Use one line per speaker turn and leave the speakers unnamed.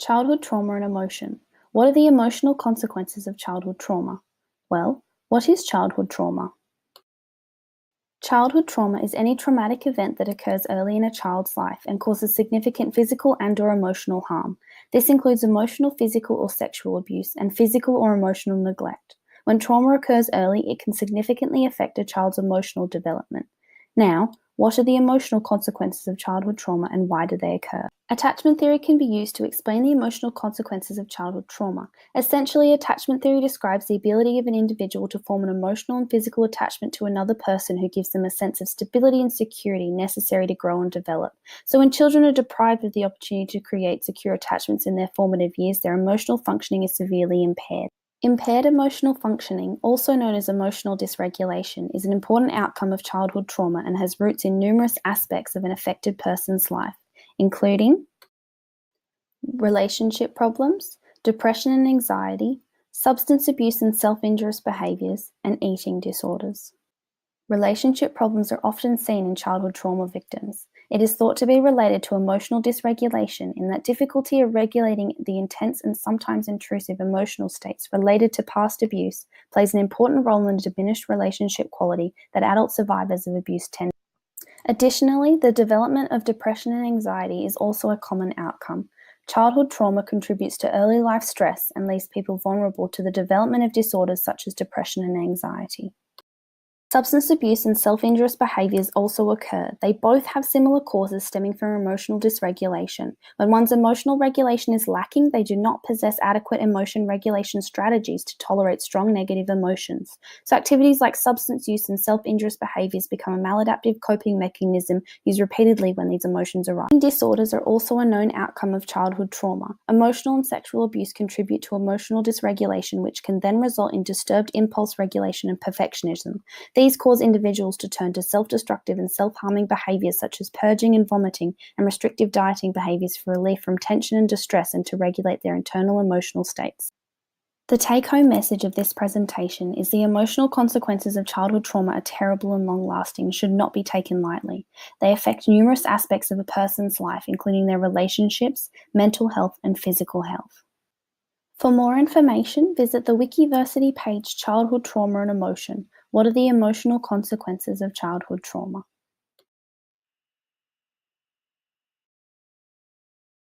Childhood trauma and emotion. What are the emotional consequences of childhood trauma? Well, what is childhood trauma? Childhood trauma is any traumatic event that occurs early in a child's life and causes significant physical and/or emotional harm. This includes emotional, physical, or sexual abuse and physical or emotional neglect. When trauma occurs early, it can significantly affect a child's emotional development. Now, what are the emotional consequences of childhood trauma and why do they occur? Attachment theory can be used to explain the emotional consequences of childhood trauma. Essentially, attachment theory describes the ability of an individual to form an emotional and physical attachment to another person who gives them a sense of stability and security necessary to grow and develop. So when children are deprived of the opportunity to create secure attachments in their formative years, their emotional functioning is severely impaired. Impaired emotional functioning, also known as emotional dysregulation, is an important outcome of childhood trauma and has roots in numerous aspects of an affected person's life, including relationship problems, depression and anxiety, substance abuse and self-injurious behaviors, and eating disorders. Relationship problems are often seen in childhood trauma victims. It is thought to be related to emotional dysregulation in that difficulty of regulating the intense and sometimes intrusive emotional states related to past abuse plays an important role in the diminished relationship quality that adult survivors of abuse tend. Additionally, the development of depression and anxiety is also a common outcome. Childhood trauma contributes to early life stress and leaves people vulnerable to the development of disorders such as depression and anxiety. Substance abuse and self-injurious behaviors also occur. They both have similar causes stemming from emotional dysregulation. When one's emotional regulation is lacking, they do not possess adequate emotion regulation strategies to tolerate strong negative emotions. So activities like substance use and self-injurious behaviors become a maladaptive coping mechanism used repeatedly when these emotions arise. Eating disorders are also a known outcome of childhood trauma. Emotional and sexual abuse contribute to emotional dysregulation, which can then result in disturbed impulse regulation and perfectionism. These cause individuals to turn to self-destructive and self-harming behaviors such as purging and vomiting and restrictive dieting behaviors for relief from tension and distress and to regulate their internal emotional states. The take-home message of this presentation is the emotional consequences of childhood trauma are terrible and long-lasting and should not be taken lightly. They affect numerous aspects of a person's life, including their relationships, mental health, and physical health. For more information, visit the Wikiversity page Childhood Trauma and Emotion. What are the emotional consequences of childhood trauma?